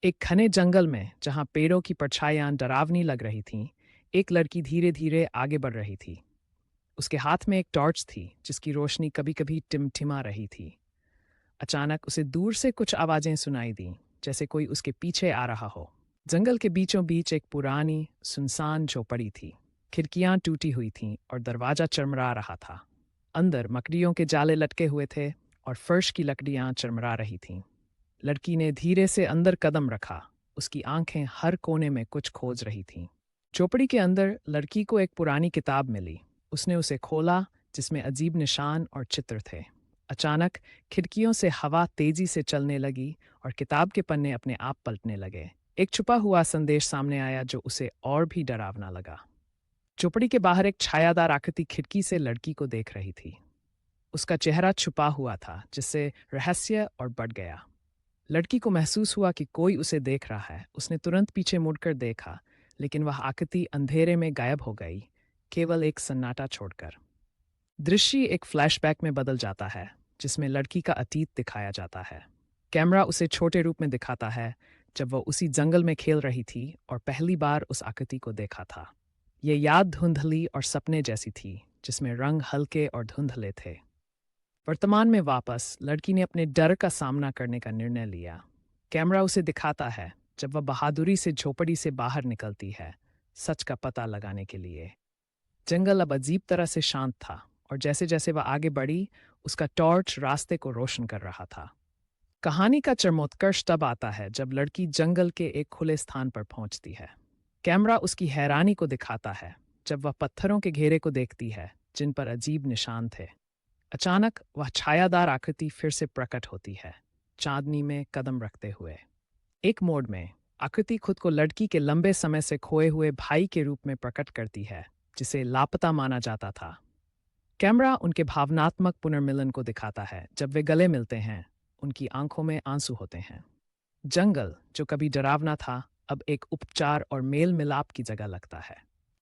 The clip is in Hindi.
एक घने जंगल में जहां पेड़ों की परछाइयां डरावनी लग रही थीं, एक लड़की धीरे धीरे आगे बढ़ रही थी। उसके हाथ में एक टॉर्च थी जिसकी रोशनी कभी कभी टिमटिमा रही थी। अचानक उसे दूर से कुछ आवाजें सुनाई दी, जैसे कोई उसके पीछे आ रहा हो। जंगल के बीचों बीच एक पुरानी सुनसान झोपड़ी थी। खिड़कियां टूटी हुई थीं और दरवाजा चरमरा रहा था। अंदर मकड़ियों के जाले लटके हुए थे और फर्श की लकड़ियां चरमरा रही थीं। लड़की ने धीरे से अंदर कदम रखा। उसकी आंखें हर कोने में कुछ खोज रही थीं। झोपड़ी के अंदर लड़की को एक पुरानी किताब मिली। उसने उसे खोला, जिसमें अजीब निशान और चित्र थे। अचानक खिड़कियों से हवा तेजी से चलने लगी और किताब के पन्ने अपने आप पलटने लगे। एक छुपा हुआ संदेश सामने आया जो उसे और भी डरावना लगा। झोपड़ी के बाहर एक छायादार आकृति खिड़की से लड़की को देख रही थी। उसका चेहरा छुपा हुआ था, जिससे रहस्य और बढ़ गया। लड़की को महसूस हुआ कि कोई उसे देख रहा है। उसने तुरंत पीछे मुड़कर देखा, लेकिन वह आकृति अंधेरे में गायब हो गई, केवल एक सन्नाटा छोड़कर। दृश्य एक फ्लैशबैक में बदल जाता है, जिसमें लड़की का अतीत दिखाया जाता है। कैमरा उसे छोटे रूप में दिखाता है, जब वह उसी जंगल में खेल रही थी और पहली बार उस आकृति को देखा था। ये याद धुंधली और सपने जैसी थी, जिसमें रंग हल्के और धुंधले थे। वर्तमान में वापस लड़की ने अपने डर का सामना करने का निर्णय लिया। कैमरा उसे दिखाता है जब वह बहादुरी से झोपड़ी से बाहर निकलती है, सच का पता लगाने के लिए। जंगल अब अजीब तरह से शांत था और जैसे जैसे वह आगे बढ़ी, उसका टॉर्च रास्ते को रोशन कर रहा था। कहानी का चरमोत्कर्ष तब आता है जब लड़की जंगल के एक खुले स्थान पर पहुंचती है। कैमरा उसकी हैरानी को दिखाता है जब वह पत्थरों के घेरे को देखती है, जिन पर अजीब निशान थे। अचानक वह छायादार आकृति फिर से प्रकट होती है, चांदनी में कदम रखते हुए। एक मोड़ में आकृति खुद को लड़की के लंबे समय से खोए हुए भाई के रूप में प्रकट करती है, जिसे लापता माना जाता था। कैमरा उनके भावनात्मक पुनर्मिलन को दिखाता है। जब वे गले मिलते हैं, उनकी आंखों में आंसू होते हैं। जंगल, जो कभी डरावना था, अब एक उपचार और मेल मिलाप की जगह लगता है।